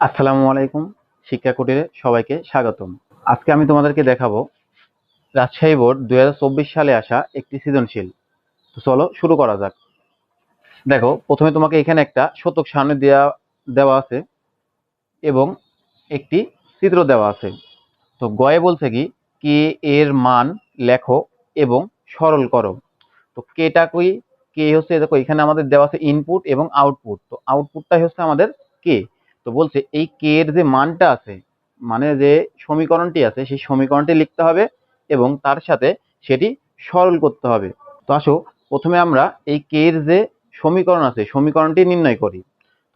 আসসালামু আলাইকুম। শিক্ষা কুটিরে সবাইকে স্বাগতম। আজকে আমি তোমাদেরকে দেখাবো রাজশাহী বোর্ড 2024 সালে আসা একটি সৃজনশীল। তো চলো শুরু করা যাক। দেখো, প্রথমে তোমাকে এখানে একটা শতক সারণী দেওয়া আছে এবং একটি চিত্র দেওয়া আছে। তো গয়ে বলছে কি কে এর মান লেখো এবং সরল করো। তো কেটা কই, কে হচ্ছে দেখো এখানে আমাদের দেওয়া আছে ইনপুট এবং আউটপুট। তো আউটপুটটাই হচ্ছে আমাদের কে। তো বলছে এই কে এর যে মানটা আছে, মানে যে সমীকরণটি আছে সেই সমীকরণটি লিখতে হবে এবং তার সাথে সেটি সরল করতে হবে। তো আসো প্রথমে আমরা এই কে এর যে সমীকরণ আছে সমীকরণটি নির্ণয় করি।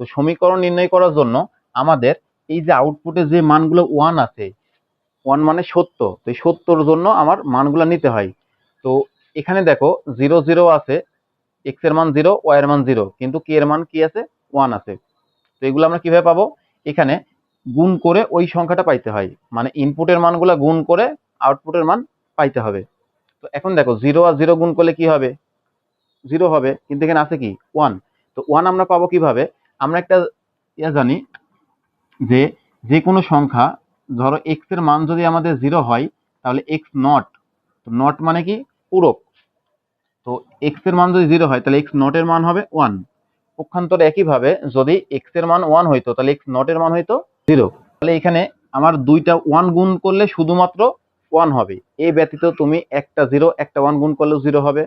তো সমীকরণ নির্ণয় করার জন্য আমাদের এই যে আউটপুটে যে মানগুলো ওয়ান আছে, ওয়ান মানে সত্য, তো এই সত্যর জন্য আমার মানগুলো নিতে হয়। তো এখানে দেখো 0 0 আছে, এক্স এর মান 0, ওয়াই এর মান 0, কিন্তু কে এর মান কি আছে, 1 আছে। তো এগুলো আমরা কিভাবে পাবো, এখানে গুণ করে ওই সংখ্যাটা পাইতে হয়, মানে ইনপুটের মানগুলো গুণ করে আউটপুটের মান পাইতে হবে। তো এখন দেখো 0 আর 0 গুণ করলে কি হবে, 0 হবে, কিন্তু এখানে আছে কি 1। তো 1 আমরা পাবো কিভাবে, আমরা একটা জানি যে যে কোনো সংখ্যা, ধরো এক্স এর মান যদি আমাদের 0 হয় তাহলে এক্স নট, তো নট মানে কি পূরক। তো এক্স এর মান যদি 0 হয় তাহলে এক্স নট এর মান হবে 1। পক্ষান্তরে একইভাবে যদি এক্স এর মান 1 হইতো তাহলে এক্স নট এর মান হইতো 0। তাহলে এখানে আমার দুইটা 1 গুণ করলে শুধুমাত্র 1 হবে, এই ব্যতীত তুমি একটা 0 একটা 1 গুণ করলেও 0 হবে,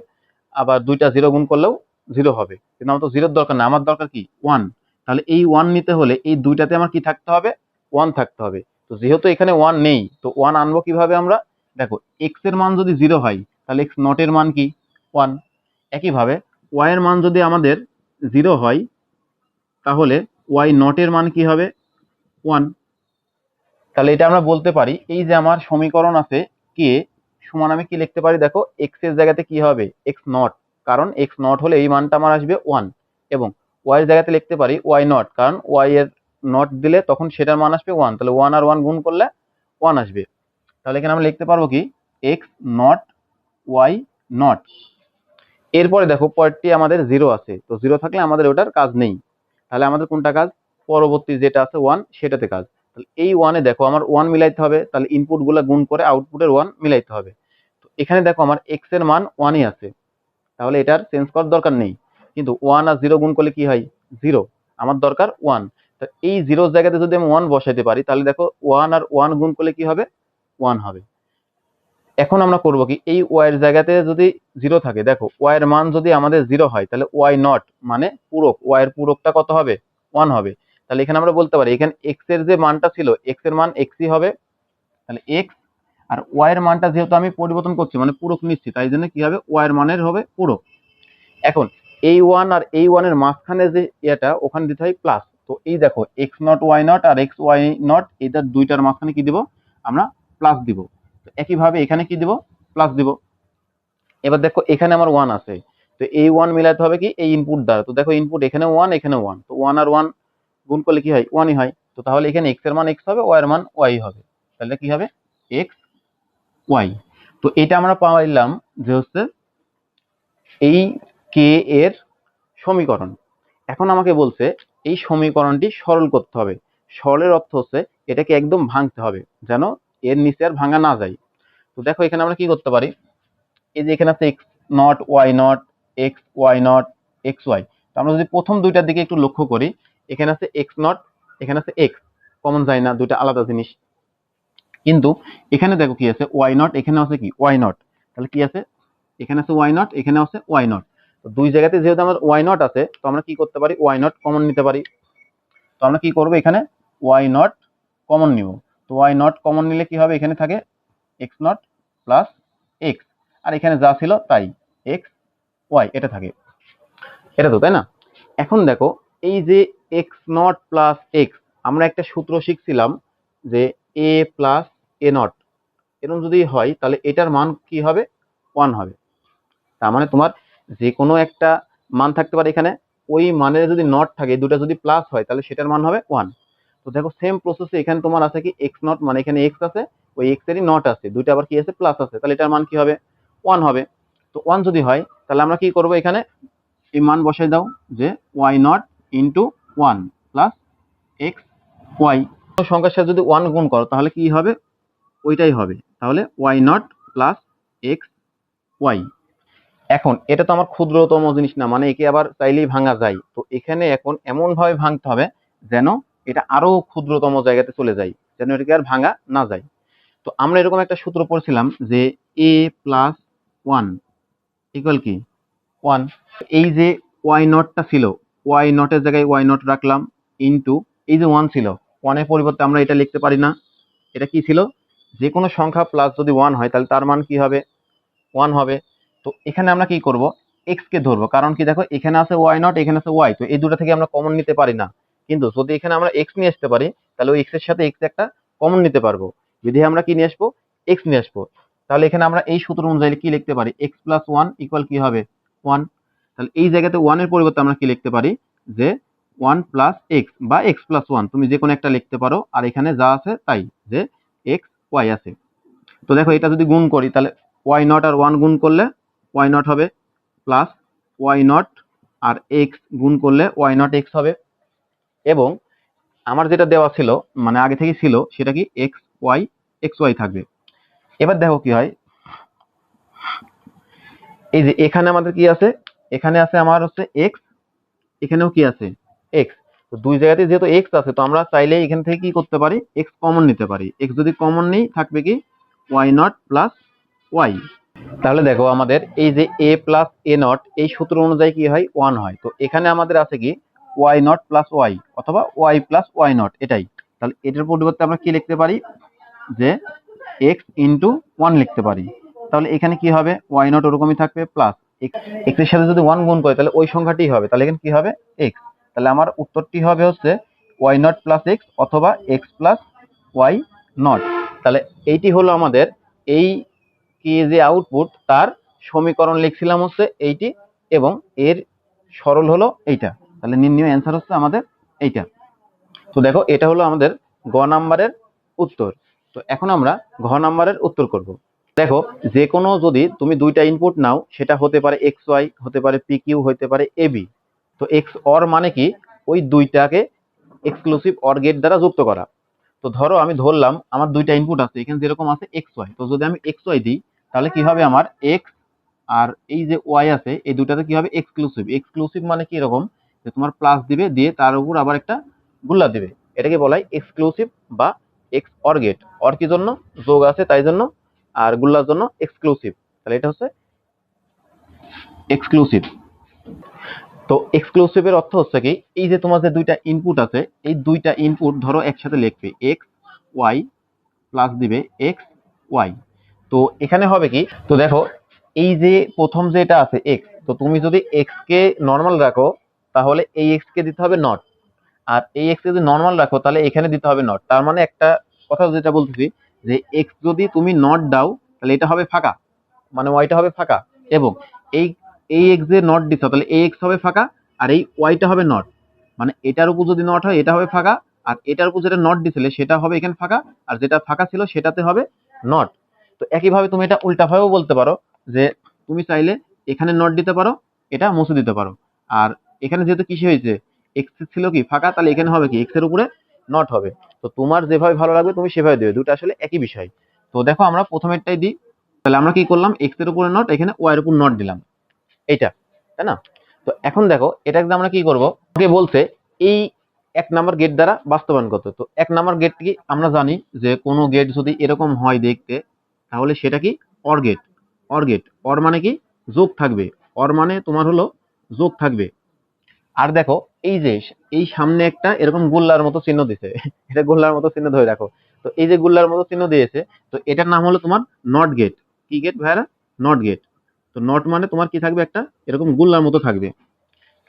আবার দুইটা 0 গুণ করলেও 0 হবে। কিন্তু আমার তো 0 দরকার না, আমার দরকার কি 1। তাহলে এই 1 নিতে হলে এই দুইটাতে আমার কি থাকতে হবে, 1 থাকতে হবে। তো যেহেতু এখানে 1 নেই, তো 1 আনবো কিভাবে আমরা, দেখো এক্স এর মান যদি 0 হয় তাহলে এক্স নট এর মান কি 1। একইভাবে ওয়াই এর মান যদি আমাদের 0 হয় তাহলে ওয়াই নট এর মান কি হবে 1। তাহলে এটা আমরা বলতে পারি এই যে আমার সমীকরণ আছে কে সমান, আমি কি লিখতে পারি, দেখো এক্স এর জায়গাতে কি হবে এক্স নট, কারণ এক্স নট হলে এই মানটা আমার আসবে 1। এবং ওয়াই এর জায়গাতে লিখতে পারি ওয়াই নট, কারণ ওয়াই এর নট দিলে তখন সেটার মান আসবে 1, তাহলে 1 আর 1 গুণ করলে 1 আসবে। তাহলে এখানে আমরা লিখতে পারবো কি এক্স নট ওয়াই নট। এরপরে দেখো পরেরটি আমাদের 0 আছে, তো 0 থাকলে আমাদের ওটার কাজ নেই। তাহলে আমাদের কোনটা কাজ, পরবর্তী যেটা আছে 1 সেটাতে কাজ। তাহলে এই 1 এ দেখো আমার 1 মিলাইতে হবে, তাহলে ইনপুট গুলা গুণ করে আউটপুটের 1 মিলাইতে হবে। তো এখানে দেখো আমার এক্স এর মান 1 ই আছে, তাহলে এটার চেঞ্জ করার দরকার নেই। কিন্তু 1 আর 0 গুণ করলে কি হয় 0, আমার দরকার 1। তো এই 0 এর জায়গাতে যদি আমি 1 বসাইতে পারি তাহলে দেখো 1 আর 1 গুণ করলে কি হবে 1 হবে। এখন আমরা করব কি, এই ওয়াই এর জায়গাতে যদি 0 থাকে, দেখো ওয়াই এর মান যদি আমাদের 0 হয় তাহলে ওয়াই নট মানে পূরক, ওয়াই এর পূরকটা কত হবে 1 হবে। তাহলে এখানে আমরা বলতে পারি এখানে এক্স এর যে মানটা ছিল এক্স এর মান এক্সই হবে, তাহলে এক্স। আর ওয়াই এর মানটা যেহেতু আমি পরিবর্তন করছি মানে পূরক নিচ্ছি, তাই জন্য কি হবে ওয়াই এর মানের হবে পূরক। এখন এই 1 আর এই 1 এর মাঝখানে যে এটা ওখানে দিতে হয় প্লাস। তো এই দেখো এক্স নট ওয়াই নট আর এক্স ওয়াই নট, এটা দুইটার মাঝখানে কি দিব আমরা প্লাস দিব। তো একইভাবে এখানে কি দিব প্লাস দিব। এবার দেখো এখানে আমার 1 আছে, তো এই 1 মিলাতে হবে কি এই ইনপুট দ্বারা। তো দেখো ইনপুট এখানে 1 এখানে 1, তো 1 আর 1 গুণ করলে কি হয় 1ই হয়। তো তাহলে এখানে এক্স এর মান এক্স হবে, ওয়াই এর মান ওয়াই হবে, তাহলে কি হবে এক্স ওয়াই। তো এটা আমরা পাইলাম যে হচ্ছে এই কে এর সমীকরণ। এখন আমাকে বলছে এই সমীকরণটি সরল করতে হবে। সরলের অর্থ হচ্ছে এটাকে একদম ভাঙতে হবে যেন এর নিচে আর ভাঙা না যায়। তো দেখো এখানে আমরা কি করতে পারি, এই যে এখানে আছে x naught y naught, x y naught, x y. তো আমরা যদি প্রথম দুইটার দিকে একটু লক্ষ্য করি, এখানে আছে এক্স নট, এখানে আছে এক্স, কমন যায় না, দুইটা আলাদা জিনিস। কিন্তু এখানে দেখো কি আছে ওয়াই নট, এখানে আছে কি ওয়াই নট, তাহলে কি আছে এখানে আছে ওয়াই নট, এখানে আছে ওয়াই নট। তো দুই জায়গাতে যেহেতু আমার ওয়াই নট আছে, তো আমরা কি করতে পারি ওয়াই নট কমন নিতে পারি। তো আমরা কি করবো এখানে ওয়াই নট কমন নিব। তো ওয়াই নট কমন নিলে কি হবে, এখানে থাকে এক্স নট প্লাস এক্স, আর এখানে যা ছিল তাই এক্স ওয়াই এটা থাকে, এটা তো তাই না। এখন দেখো এই যে এক্স নট প্লাস এক্স, আমরা একটা সূত্র শিখছিলাম যে এ প্লাস এ নট, এরকম যদি হয় তাহলে এটার মান কি হবে 1 হবে। তার মানে তোমার যে কোনো একটা মান থাকতে পারে এখানে, ওই মানের যদি নট থাকে দুটা যদি প্লাস হয় তাহলে সেটার মান হবে 1। তো দেখো সেম প্রসেসে এখানে তোমার আছে কি এক্স নট, মানে এখানে এক্স আছে, ওই এক্স এরই নট আছে, দুইটা আবার কি আছে প্লাস আছে, তাহলে এটার মান কি হবে 1 হবে। তো 1 যদি হয় তাহলে আমরা কি করব, এখানে এই মান বসাই দাও যে y naught into 1 plus x y সংখ্যার সাথে যদি 1 গুণ করো তাহলে কি হবে, ওইটাই হবে। তাহলে y naught plus x y. এখন এটা তো আমার ক্ষুদ্রতম জিনিস না, মানে একে আবার চাইলেই ভাঙা যায়। তো এখানে এখন এমন ভাবে ভাঙতে হবে যেন এটা আরো ক্ষুদ্রতম জায়গাতে চলে যায়, যেন এটাকে আর ভাঙা না যায়। তো আমরা এরকম একটা সূত্র পড়ছিলাম যে এ প্লাস ওয়ান ইকুয়াল কি 1। এই যে ওয়াই নটটা ছিল, ওয়াই নটের জায়গায় ওয়াই নট রাখলাম, ইনটু এই যে 1 ছিল, 1 এর পরিবর্তে আমরা এটা লিখতে পারি না। এটা কি ছিল, যে কোনো সংখ্যা প্লাস যদি 1 হয় তাহলে তার মান কি হবে, 1 হবে। তো এখানে আমরা কি করব, এক্স কে ধরবো, কারণ কি দেখো এখানে আছে ওয়াই নট, এখানে আছে ওয়াই, তো এই দুটো থেকে আমরা কমন নিতে পারি না। কিন্তু যদি এখানে আমরা এক্স নিয়ে আসতে পারি তাহলে ওই এক্স এর সাথে এক্স একটা কমন নিতে পারবো। যদি আমরা কি নিয়ে আসবো, এক্স নিয়ে আসবো, তাহলে এখানে আমরা এই সূত্র অনুযায়ী কি লিখতে পারি, এক্স প্লাস ওয়ান ইকুয়াল কি হবে 1। তাহলে এই জায়গাতে 1 এর পরিবর্তে আমরা কি লিখতে পারি, যে 1 প্লাস এক্স বা এক্স প্লাস ওয়ান, তুমি যে কোনো একটা লিখতে পারো। আর এখানে যা আছে তাই, যে এক্স ওয়াই আছে। তো দেখো এটা যদি গুণ করি তাহলে ওয়াই নট আর 1 গুণ করলে ওয়াই নট হবে, প্লাস ওয়াই নট আর এক্স গুণ করলে ওয়াই নট এক্স হবে। এবং আমার যেটা দেওয়া ছিল, মানে আগে থেকে ছিল, সেটা কি এক্স ওয়াই থাকবে। এবার দেখো কি হয়, এই যে এখানে আমাদের কি আছে, এখানে আছে আমার হচ্ছে এক্স, এখানেও কি আছে এক্স। তো দুই জায়গাতে যেহেতু এক্স আছে, তো আমরা চাইলে এখান থেকে কি করতে পারি, এক্স কমন নিতে পারি। এক্স যদি কমন নেই থাকবে কি ওয়াই নট প্লাস ওয়াই। তাহলে দেখো আমাদের এই যে এ প্লাস এ নট এই সূত্র অনুযায়ী কি হয় 1 হয়। তো এখানে আমাদের আছে কি ওয়াই নট প্লাস ওয়াই অথবা ওয়াই প্লাস ওয়াই নট এটাই। তাহলে এটার পরিবর্তে আমরা কি লিখতে পারি, যে এক্স ইন্টু 1 লিখতে পারি। তাহলে এখানে কি হবে, ওয়াই নট ওরকমই থাকবে, প্লাস এক্স এর সাথে যদি 1 গুণ করে তাহলে ওই সংখ্যাটি হবে, তাহলে এখানে কি হবে এক্স। তাহলে আমার উত্তরটি হবে হচ্ছে ওয়াই নট প্লাস এক্স অথবা এক্স প্লাস ওয়াই নট। তাহলে এইটি হলো আমাদের এই কি যে আউটপুট, তার সমীকরণ লিখছিলাম হচ্ছে এইটি, এবং এর সরল হলো এইটা। তাহলে নির্ণয় অ্যান্সার হচ্ছে আমাদের এইটা। তো দেখো এটা হলো আমাদের গ নাম্বারের উত্তর। তো এখন আমরা ঘ নাম্বারের উত্তর করব। দেখো যে কোনো যদি তুমি দুইটা ইনপুট নাও, সেটা হতে পারে এক্স ওয়াই, হতে পারে পি কিউ, হতে পারে এ বি। তো এক্স অর মানে কি, ওই দুইটাকে এক্সক্লুসিভ অর গেট দ্বারা যুক্ত করা। তো ধরো আমি ধরলাম আমার দুইটা ইনপুট আছে, এখানে যেরকম আছে এক্স ওয়াই, তো যদি আমি এক্স ওয়াই দিই তাহলে কি হবে, আমার এক্স আর এই যে ওয়াই আছে এই দুটাতে কি হবে এক্সক্লুসিভ। এক্সক্লুসিভ মানে কি এরকম, যে তোমার প্লাস দিবে, দিয়ে তার উপর আবার একটা গুল্লা দিবে, এটাকে বলা হয় এক্সক্লুসিভ বা এক্স অর গেট। অর কি জন্য, যোগ আছে তাই জন্য, আর গুল্লার জন্য এক্সক্লুসিভ। তাহলে এটা হচ্ছে এক্সক্লুসিভ। তো এক্সক্লুসিভের অর্থ হচ্ছে কি, এই যে তোমার যে দুইটা ইনপুট আছে, এই দুইটা ইনপুট ধরো একসাথে লিখবে এক্স ওয়াই, প্লাস দিবে এক্স ওয়াই। তো এখানে হবে কি, তো দেখো এই যে প্রথম যেটা আছে এক্স, তো তুমি যদি এক্স কে নর্মাল রাখো তাহলে এই এক্স কে দিতে হবে নট, আর এই এক্স কে যদি নর্মাল রাখো তাহলে এখানে দিতে হবে নট। তার মানে একটা কথা যেটা বলতেছি, যে এক্স যদি তুমি নট দাও তাহলে এটা হবে ফাঁকা, মানে ওয়াইটা হবে ফাঁকা। এবং এই এই এক্স যে নট দিচ্ছ তাহলে এই এক্স হবে ফাঁকা, আর এই ওয়াইটা হবে নট। মানে এটার উপর যদি নট হয় এটা হবে ফাঁকা, আর এটার উপর যেটা নট দিছিলে সেটা হবে এখানে ফাঁকা, আর যেটা ফাঁকা ছিল সেটাতে হবে নট। তো একইভাবে তুমি এটা উল্টাভাবেও বলতে পারো, যে তুমি চাইলে এখানে নট দিতে পারো, এটা মুছে দিতে পারো। আর এখানে যেহেতু কিসে হয়েছে, এক্স ছিল কি ফাঁকা, তাহলে এখানে হবে কি এক্স এর উপরে নট হবে। তো তোমার যেভাবে ভালো লাগবে তুমি সেভাবে দেবে, দুটো আসলে একই বিষয়। তো দেখো আমরা প্রথমেরটাই দিই। তাহলে আমরা কি করলাম, এক্স এর উপরে নট, এখানে ওয়াই এর উপর নট দিলাম, এইটা, তাই না? তো এখন দেখো এটা আমরা কি করব, ওকে বলছে এই 1 নাম্বার গেট দ্বারা বাস্তবায়ন করতে। তো 1 নাম্বার গেট কি আমরা জানি, যে কোনো গেট যদি এরকম হয় দেখতে তাহলে সেটা কি or gate. Or gate, or মানে কি যোগ থাকবে, অর মানে তোমার হলো যোগ থাকবে। আর দেখো এই যে এই সামনে একটা এরকম গোল্লার মতো চিহ্ন দিছে, এটা গোল্লার মতো চিহ্ন ধরে রাখো। তো এই যে গোল্লার মতো চিহ্ন দিয়েছে, তো এটার নাম হলো তোমার নট গেট। কি গেট ভাইরা, নট গেট। তো নট মানে তোমার কি থাকবে, একটা এরকম গোল্লার মতো থাকবে।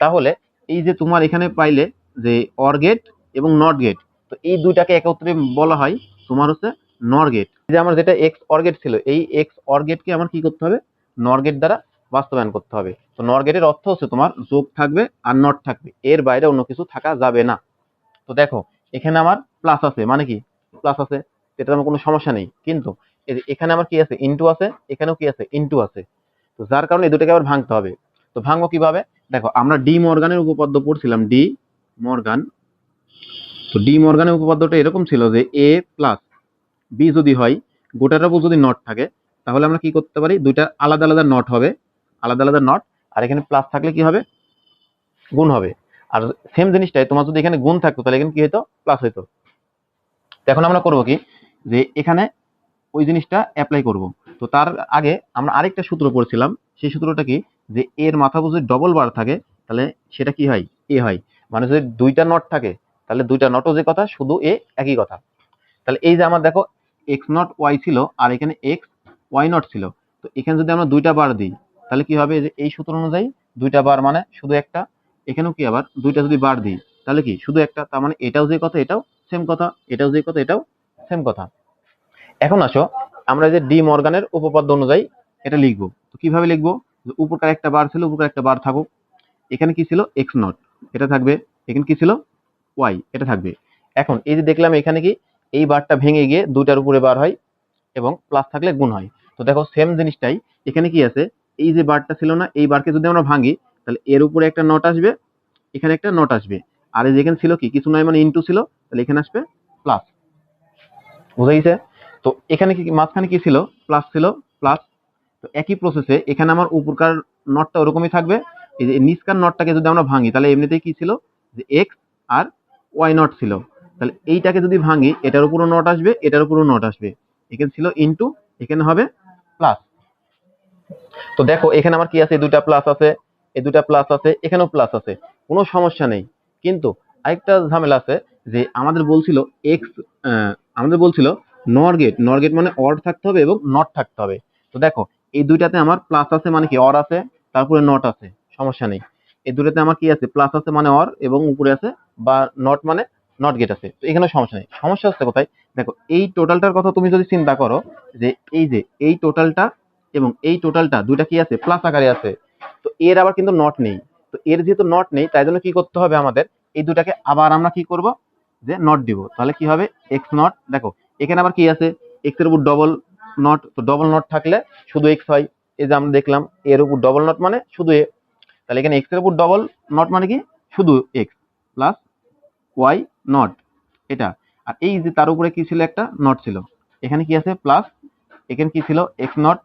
তাহলে এই যে তোমার এখানে পাইলে যে অর গেট এবং নট গেট, তো এই দুইটাকে একত্রে বলা হয় তোমার হচ্ছে নর গেট। যে আমার যেটা এক্স অর গেট ছিল, এই এক্স অর গেটকে আমার কি করতে হবে, নর গেট দ্বারা বাস্তবায়ন করতে হবে। তো নর গেটের অর্থ হচ্ছে তোমার যোগ থাকবে আর নট থাকবে, এর বাইরে অন্য কিছু থাকা যাবে না। তো দেখো এখানে আমার প্লাস আছে, মানে কি প্লাস আছে, এটা আমার কোনো সমস্যা নেই। কিন্তু এখানে আমার কি আছে, ইনটু আছে, এখানেও কি আছে ইনটু আছে। তো যার কারণে এই দুটোকে আবার ভাঙতে হবে। তো ভাঙবো কিভাবে, দেখো আমরা ডি মর্গানের উপপাদ্য পড়ছিলাম, ডি মর্গান তো ডি মর্গানের উপপাদ্যটা এরকম ছিল যে এ প্লাস বি যদি হয়, গোটাটার উপর যদি নট থাকে, তাহলে আমরা কি করতে পারি, দুইটা আলাদা আলাদা নট হবে, আলাদা আলাদা নট, আর এখানে প্লাস থাকলে কি হবে, গুণ হবে। আর সেম জিনিসটাই তোমার যদি এখানে গুণ থাকতো তাহলে এখানে কি হতো, প্লাস হইতো। এখন আমরা করব কি, যে এখানে ওই জিনিসটা অ্যাপ্লাই করব। তো তার আগে আমরা আরেকটা সূত্র পড়ছিলাম, সেই সূত্রটা কি, যে এর মাথা যদি ডবল বার থাকে তাহলে সেটা কি হয়, এ হয়। মানে যদি দুইটা নট থাকে তাহলে দুইটা নটও যে কথা, শুধু এ একই কথা। তাহলে এই যে আমার দেখো এক্স নট ওয়াই ছিল আর এখানে এক্স ওয়াই নট ছিল, তো এখানে যদি আমরা দুইটা বার দিই তাহলে কি হবে, যে এই সূত্র অনুযায়ী দুইটা বার মানে শুধু একটা, এখানেও কি আবার দুইটা যদি বার দিই তাহলে কি শুধু একটা, তার মানে এটাও যে কথা এটাও সেম কথা, এটাও যে কথা এটাও সেম কথা। এখন আসো আমরা যে ডি মর্গানের উপপাদ্য অনুযায়ী এটা লিখবো। তো কিভাবে লিখবো, উপরকার একটা বার ছিল, উপরকার একটা বার থাকুক, এখানে কি ছিল এক্স নট, এটা থাকবে, এখানে কি ছিল ওয়াই, এটা থাকবে। এখন এই যে দেখলাম এখানে কি এই বারটা ভেঙে গিয়ে দুইটার উপরে বার হয় এবং প্লাস থাকলে গুণ হয়। তো দেখো সেম জিনিসটাই এখানে কি আছে, এই যে বারটা ছিল না, এই বারকে যদি আমরা ভাঙি তাহলে এর উপরে একটা নট আসবে, এখানে একটা নট আসবে, আর এই যেখানে ছিল কি কিছু নয় মানে ইনটু ছিল, তাহলে এখানে আসবে প্লাস। বুঝা গেছে? তো এখানে কি মাঝখানে কি ছিল, প্লাস ছিল, প্লাস। তো একই প্রসেসে এখানে আমার উপরকার নটটা ওরকমই থাকবে। এই যে নিচকার নটটাকে যদি আমরা ভাঙি তাহলে এমনিতেই কি ছিল, যে এক্স আর ওয়াই নট ছিল, তাহলে এইটাকে যদি ভাঙি এটার উপরও নট আসবে, এটার উপরও নট আসবে, এখানে ছিল ইনটু, এখানে হবে প্লাস। তো দেখো এখানে আমার কি আছে, দুইটা প্লাস আছে, এই দুইটা প্লাস আছে, এখানেও প্লাস আছে, কোনো সমস্যা নেই। কিন্তু আরেকটা ঝামেলা আছে, যে আমাদের বলছিল এক্স, আমাদের বলছিল নর গেট, নর গেট মানে অর থাকতে হবে এবং নট থাকতে হবে। তো দেখো এই দুইটাতে আমার প্লাস আছে মানে কি অর আছে, তারপরে নট আছে, সমস্যা নেই। এই দুইটাতে আমার কি আছে, প্লাস আছে মানে অর, এবং উপরে আছে বা নট মানে নট গেট আছে, তো এখানে সমস্যা নেই। সমস্যা হচ্ছে কোথায়, দেখো এই টোটালটার কথা তুমি যদি চিন্তা করো, যে এই টোটালটা এবং এই টোটালটা দুইটা কি আছে, প্লাস আকারে আছে, তো এর আবার কিন্তু নট নেই। তো এর যেহেতু নট নেই তাই জন্য কি করতে হবে আমাদের, এই দুটাকে আবার আমরা কি করব, যে নট দিব, তাহলে কি হবে এক্স নট। দেখো এখানে আবার কি আছে, এক্স এর উপর ডবল নট, তো ডবল নট থাকলে শুধু এক্স হয়, এই যে আমরা দেখলাম এর উপর ডবল নট মানে শুধু এ, তাহলে এখানে এক্স এর উপর ডবল নট মানে কি শুধু এক্স প্লাস ওয়াই নট, এটা। আর এই যে তার উপরে কি ছিল, একটা নট ছিল, এখানে কি আছে প্লাস, এখানে কি ছিল এক্স নট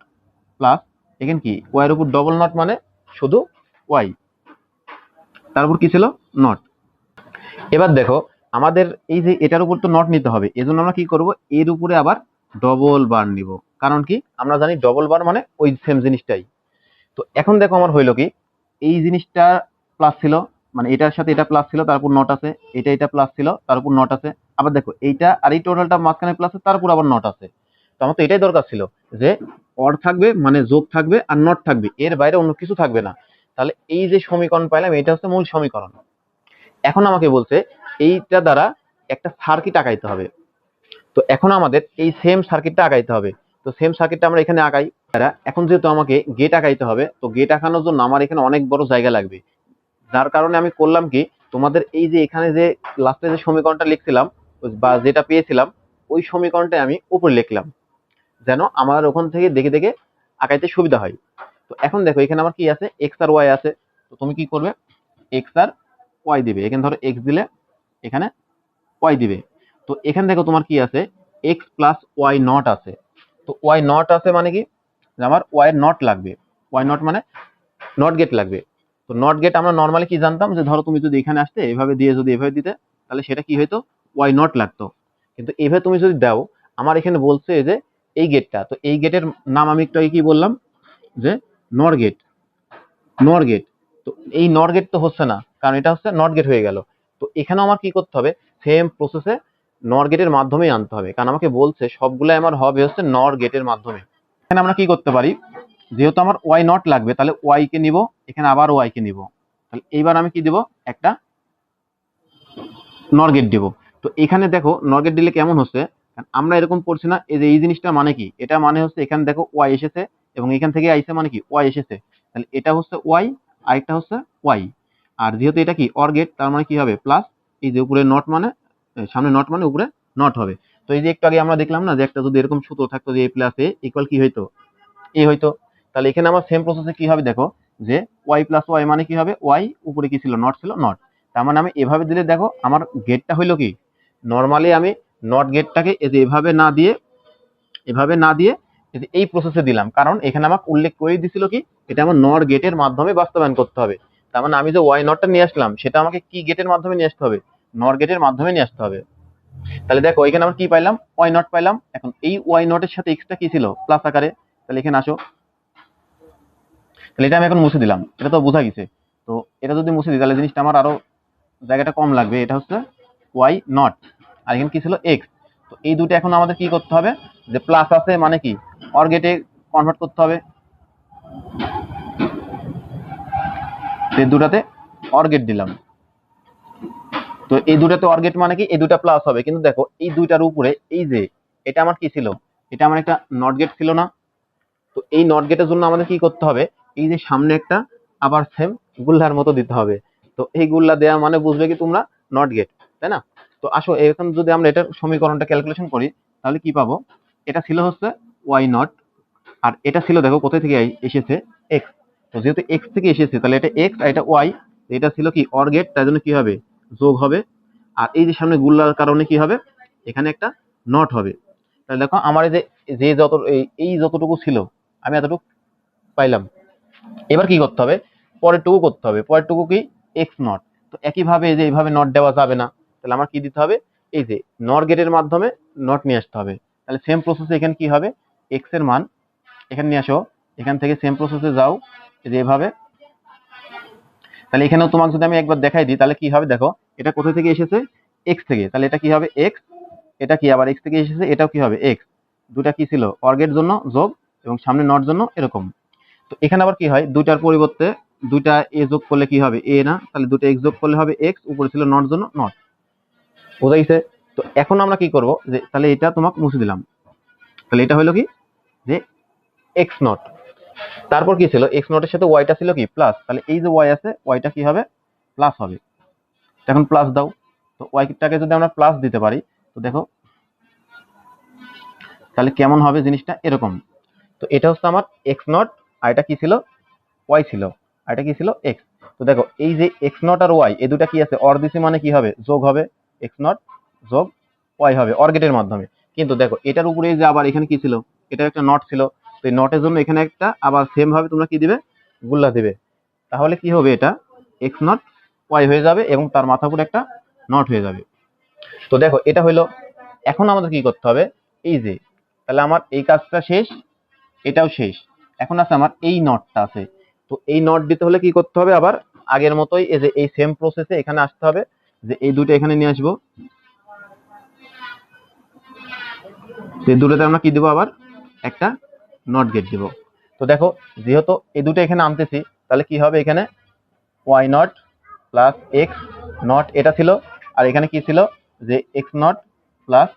প্লাস, এখানে কি ওয়াই এর উপর ডবল নট মানে শুধু ওয়াই, তার উপর কি ছিল নট। এবার দেখো আমাদের এই যে এটার উপর তো নট নিতে হবে, এজন্য আমরা কি করব, এর উপরে আবার ডবল বার নিব। কারণ কি, আমরা জানি ডবল বার মানে ওই সেম জিনিসটাই। তো এখন দেখো আমার হইলো কি, এই জিনিসটা প্লাস ছিল, মানে এটার সাথে এটা প্লাস ছিল, তারপর নট আছে, এটা প্লাস ছিল, তার উপর নট আছে, আবার দেখো এইটা আর এই টোটালটা মাঝখানে প্লাস আছে, তার উপর আবার নট আছে। তো আমার তো এটাই দরকার ছিল, যে অর থাকবে মানে যোগ থাকবে আর নট থাকবে, এর বাইরে অন্য কিছু থাকবে না। তাহলে এই যে সমীকরণ পাইলাম এটা হচ্ছে মূল সমীকরণ। এখন আমাকে বলছে এইটা দ্বারা একটা সার্কিট আঁকাইতে হবে। তো এখন আমাদের এই সেম সার্কিটটা আঁকাইতে হবে। তো সেম সার্কিটটা আমরা এখানে আঁকাই। এখন যেহেতু আমাকে গেট আঁকাইতে হবে, তো গেট আঁকানোর জন্য আমার এখানে অনেক বড় জায়গা লাগবে, যার কারণে আমি করলাম কি, তোমাদের এই যে এখানে যে লাস্টে যে সমীকরণটা লিখছিলাম বা যেটা পেয়েছিলাম, ওই সমীকরণটা আমি উপরে লিখলাম, যেন আমার ওখান থেকে দেখে দেখে আঁকাইতে সুবিধা হয়। তো এখন দেখো এখানে আমার কি আছে, এক্স আর ওয়াই আছে। তো তুমি কি করবে, এক্স আর ওয়াই দিবে, এখানে ধরো এক্স দিলে এখানে ওয়াই দিবে। তো এখানে দেখো তোমার কি আছে, এক্স প্লাস ওয়াই নট আছে। তো ওয়াই নট আছে মানে কি, যে আমার ওয়াই নট লাগবে, ওয়াই নট মানে নট গেট লাগবে। তো নট গেট আমরা নর্মালি কি জানতাম, যে ধরো তুমি যদি এখানে আসতে এভাবে দিয়ে যদি এভাবে দিতে তাহলে সেটা কি হইতো, ওয়াই নট লাগতো। কিন্তু এভাবে তুমি যদি দাও, আমার এখানে বলছে যে এই গেটটা, তো এই গেটের নাম আমি একটু আগে কি বললাম, যে নর গেট, নর গেট। তো এই নর গেট তো হচ্ছে না, কারণ এটা হচ্ছে নট গেট হয়ে গেল। তো এখানেও আমার কি করতে হবে, সেম প্রসেসে নর গেটের মাধ্যমেই আনতে হবে, কারণ আমাকে বলছে সবগুলো আমার হবে হচ্ছে নর গেটের মাধ্যমে। এখানে আমরা কি করতে পারি, যেহেতু আমার ওয়াই নট লাগবে তাহলে ওয়াই কে নিব, এখানে আবার ওয়াই কে নিব, তাহলে এইবার আমি কি দিব, একটা নর গেট দিব। তো এখানে দেখো নর গেট দিলে কেমন হচ্ছে, আমরা এরকম পড়ছি না, এই যে এই জিনিসটা মানে কি, এটা মানে হচ্ছে এখানে দেখো ওয়াই এসেছে এবং এখান থেকে আইসে মানে কি ওয়াই এসেছে, তাহলে এটা হচ্ছে ওয়াই, আরেকটা হচ্ছে ওয়াই। আর যেহেতু এটা কি অর গেট, তার মানে কি হবে প্লাস, এই যে উপরে নট মানে সামনে নট মানে উপরে নট হবে। তো এই যে একটু আগে আমরা দেখলাম না, যে একটা যদি এরকম সূত্র থাকতো যে এ প্লাস এ ইকুয়াল কি হইতো, এ হইতো। তাহলে এখানে আমার সেম প্রসেসে কি হবে দেখো, যে ওয়াই প্লাস ওয়াই মানে কি হবে, ওয়াই উপরে কি ছিল নট ছিল, নট। তার মানে আমি এভাবে দিলে দেখো আমার গেটটা হইলো কি, নর্মালি আমি নট গেটটাকে এই যে এভাবে না দিয়ে এই যে এই প্রসেসে দিলাম, কারণ এখানে আমাকে উল্লেখ করে দিছিল কি এটা আমার নট গেটের মাধ্যমে বাস্তবায়ন করতে হবে। তার মানে আমি যে ওয়াই নটটা নিয়ে আসলাম সেটা আমাকে কি গেটের মাধ্যমে নিয়ে আসতে হবে, নট গেটের মাধ্যমে নিয়ে আসতে হবে। তাহলে দেখো এখানে আমরা কি পাইলাম, ওয়াই নট পাইলাম। এখন এই ওয়াই নটের সাথে এক্সটা কি ছিল, প্লাস আকারে। তাহলে এখানে আসো, তাহলে এটা আমি এখন মুছে দিলাম, এটা তো বোঝা গেছে। তো এটা যদি মুছে দিই তাহলে জিনিসটা আমার আরো জায়গাটা কম লাগবে। এটা হচ্ছে ওয়াই নট, আর এখানে কি ছিল এক্স। তো এই দুটো এখন আমাদের কি করতে হবে, যে প্লাস আছে মানে কি অর গেটে কনভার্ট করতে হবে। এই দুটাতে অর গেট দিলাম, তো এই দুটাতে অর গেট মানে কি এই দুটা প্লাস হবে। কিন্তু দেখো এই দুইটার উপরে এই যে এটা আমার কি ছিল, এটা আমার একটা নট গেট ছিল না। তো এই নট গেটের জন্য আমাদের কি করতে হবে, এই যে সামনে একটা আবার সেম গুল্লার মতো দিতে হবে। তো এই গুল্লা দেওয়া মানে বুঝবে কি তোমরা, নট গেট, তাই না? তো আসো এখন যদি আমরা এটার সমীকরণটা ক্যালকুলেশন করি তাহলে কি পাবো, এটা ছিল হচ্ছে ওয়াই নট, আর এটা ছিল দেখো কোথায় থেকে এসেছে, এক্স। তো যেহেতু এক্স থেকে এসেছে তাহলে এটা এক্স আর এটা ওয়াই, এটা ছিল কি অর গেট, তাই জন্য কি হবে যোগ হবে। আর এই যে সামনে গুল্লার কারণে কি হবে, এখানে একটা নট হবে। তাহলে দেখো আমার এই যে যে যত এই যতটুকু ছিল আমি এতটুকু পাইলাম। এবার কি করতে হবে, পরের টুকু করতে হবে। পরের টুকু কি এক্স নট। তো একইভাবে এই যে এইভাবে নট দেওয়া যাবে না, তাহলে আমার কি দিতে হবে, এই যে নর গেটের মাধ্যমে নট নিয়ে আসতে হবে। তাহলে সেম প্রসেসে এখানে কি হবে, এক্স এর মান এখানে নিয়ে আসো, এখান থেকে সেম প্রসেসে যাও এই যে এভাবে। তাহলে এখানেও তোমাকে যদি আমি একবার দেখাই দিই তাহলে কি হবে, দেখো এটা কোথা থেকে এসেছে, এক্স থেকে। তাহলে এটা কি হবে এক্স, এটা কি আবার এক্স থেকে এসেছে, এটাও কি হবে এক্স। দুটা কি ছিল অর গেট জন্য যোগ, এবং সামনে নট জন্য এরকম। তো এখানে আবার কি হয়, দুইটার পরিবর্তে দুইটা এ যোগ করলে কি হবে এ না, তাহলে দুটো এক্স যোগ করলে হবে এক্স, উপরে ছিল নট জন্য নট, বোঝা গেছে? তো এখন আমরা কি করব, যে তাহলে এটা তোমাকে মুছে দিলাম। তাহলে এটা হলো কি যে এক্স নট, তারপর কি ছিল এক্স নটের সাথে ওয়াইটা ছিল কি প্লাস, তাহলে এই যে ওয়াই আছে ওয়াইটা কি হবে প্লাস হবে। এখন প্লাস দাও, তো ওয়াইটাকে যদি আমরা প্লাস দিতে পারি তো দেখো তাহলে কেমন হবে জিনিসটা, এরকম। তো এটা হচ্ছে আমার এক্স নট, আর এটা কি ছিল ওয়াই ছিল, আর এটা কি ছিল এক্স। তো দেখো এই যে এক্স নট আর ওয়াই এই দুটা কি আছে অর দিছি মানে কি হবে যোগ হবে, এক্স নট যোগ ওয়াই হবে অর গেটের মাধ্যমে। কিন্তু দেখো এটার উপরে যে আবার এখানে কি ছিল, এটা একটা নট ছিল। তো এই নটের জন্য এখানে একটা আবার সেম ভাবে তোমরা কি দিবে, গুল্লা দিবে। তাহলে কি হবে, এটা এক্স নট ওয়াই হয়ে যাবে এবং তার মাথার উপরে একটা নট হয়ে যাবে। তো দেখো এটা হইলো। এখন আমাদের কি করতে হবে, এই যে তাহলে আমার এই কাজটা শেষ, এটাও শেষ। এখন আছে আমার এই নটটা আছে। তো এই নট দিতে হলে কি করতে হবে, আবার আগের মতোই এই যে এই সেম প্রসেসে এখানে আসতে হবে, যে এই দুটো এখানে নিয়ে আসবো। এই দুটোতে আমরা কি দিব, আবার একটা নট গেট দিব। তো দেখো যেহেতু এই দুটো এখানে আনতেছি তাহলে কি হবে, এখানে y naught plus x naught এটা ছিল, আর এখানে কি ছিল যে এক্স নট প্লাস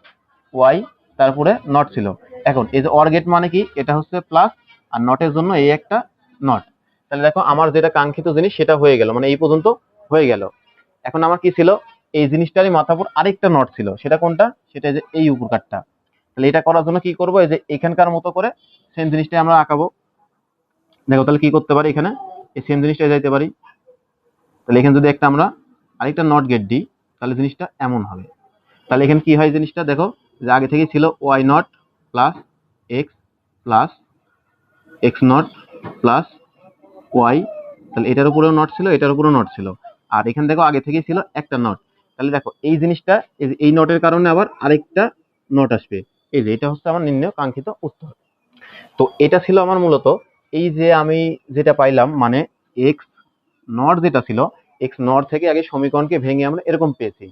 ওয়াই তারপরে নট ছিল। এখন এই যে অর গেট মানে কি, এটা হচ্ছে প্লাস আর নটের জন্য এই একটা নট। তাহলে দেখো আমার যেটা কাঙ্ক্ষিত জিনিস সেটা হয়ে গেল, মানে এই পর্যন্ত হয়ে গেল। এখন আমার কি ছিল, এই জিনিসটারই মাথার উপর আরেকটা নট ছিল, সেটা কোনটা, সেটা যে এই উপর কাটটা। তাহলে এটা করার জন্য কি করবো, এই যে এখানকার মতো করে সেম জিনিসটাই আমরা আঁকাবো। দেখো তাহলে কি করতে পারি, এখানে এই সেম জিনিসটা যাইতে পারি। তাহলে এখানে যদি একটা আমরা আরেকটা নট গেট দিই তাহলে জিনিসটা এমন হবে। তাহলে এখানে কি হয় জিনিসটা দেখো, যে আগে থেকে ছিল y naught plus x naught plus y. তাহলে এটার উপরেও নট ছিল, এটার উপরেও নট ছিল, আর এখানে দেখো আগে থেকেই ছিল একটা নট। তাহলে দেখো এই জিনিসটা এই নটের কারণে আবার আরেকটা নট আসবে। এই যে এটা হচ্ছে আমার নির্ণয় কাঙ্ক্ষিত উত্তর। তো এটা ছিল আমার মূলত এই যে আমি যেটা পাইলাম, মানে এক্স নট যেটা ছিল, এক্স নট থেকে আগে সমীকরণকে ভেঙে আমরা এরকম পেয়েছি।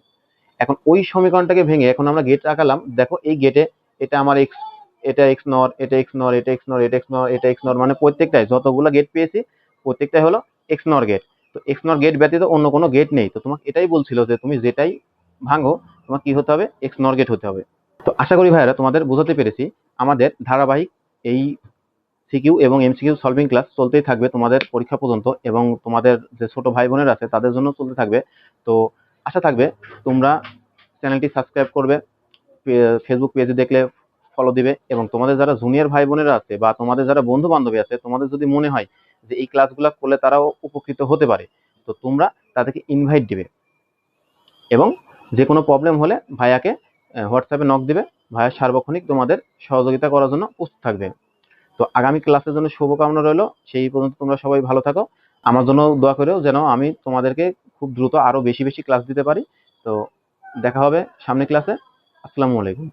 এখন ওই সমীকরণটাকে ভেঙে এখন আমরা গেট আঁকালাম। দেখো এই গেটে এটা আমার এক্স, এটা এক্স নট, এটা এক্স নট, এটা এক্স নট, এটা এক্স নট, এটা এক্স নট, মানে প্রত্যেকটাই যতগুলো গেট পেয়েছি প্রত্যেকটাই হলো এক্স নট গেট। তো এক্স নট গেট ব্যতীত অন্য কোনো গেট নেই। তো তোমাকে এটাই বলছিল যে তুমি যেটাই ভাঙো তোমার কি হতে হবে, এক্স নট গেট হতে হবে। তো আশা করি ভাইয়ারা তোমাদের বোঝাতে পেরেছি। আমাদের ধারাবাহিক এই সিকিউ এবং এমসিকিউ সলভিং ক্লাস চলতেই থাকবে তোমাদের পরীক্ষা পর্যন্ত, এবং তোমাদের যে ছোট ভাই বোনেরা আছে তাদের জন্য চলতে থাকবে। তো আশা থাকবে তোমরা চ্যানেলটি সাবস্ক্রাইব করবে, ফেসবুক পেজে দেখলে ফলো দিবে, এবং তোমাদের যারা জুনিয়র ভাই বোনেরা আছে বা তোমাদের যারা বন্ধু বান্ধবী আছে তোমাদের যদি মনে হয় যে এই ক্লাসগুলো করলে তারাও উপকৃত হতে পারে, তো তোমরা তাদেরকে ইনভাইট দিবে এবং যে কোনো প্রবলেম হলে ভাইয়াকে হোয়াটসঅ্যাপে নক দিবে, ভাইয়া সার্বক্ষণিক তোমাদের সহযোগিতা করার জন্য প্রস্তুত থাকবে। তো আগামী ক্লাসের জন্য শুভকামনা রইলো। সেই পর্যন্ত তোমরা সবাই ভালো থাকো। আমার জন্য দোয়া করেও যেন আমি তোমাদেরকে খুব দ্রুত আরো বেশি বেশি ক্লাস দিতে পারি। তো দেখা হবে সামনের ক্লাসে। আসসালামু আলাইকুম।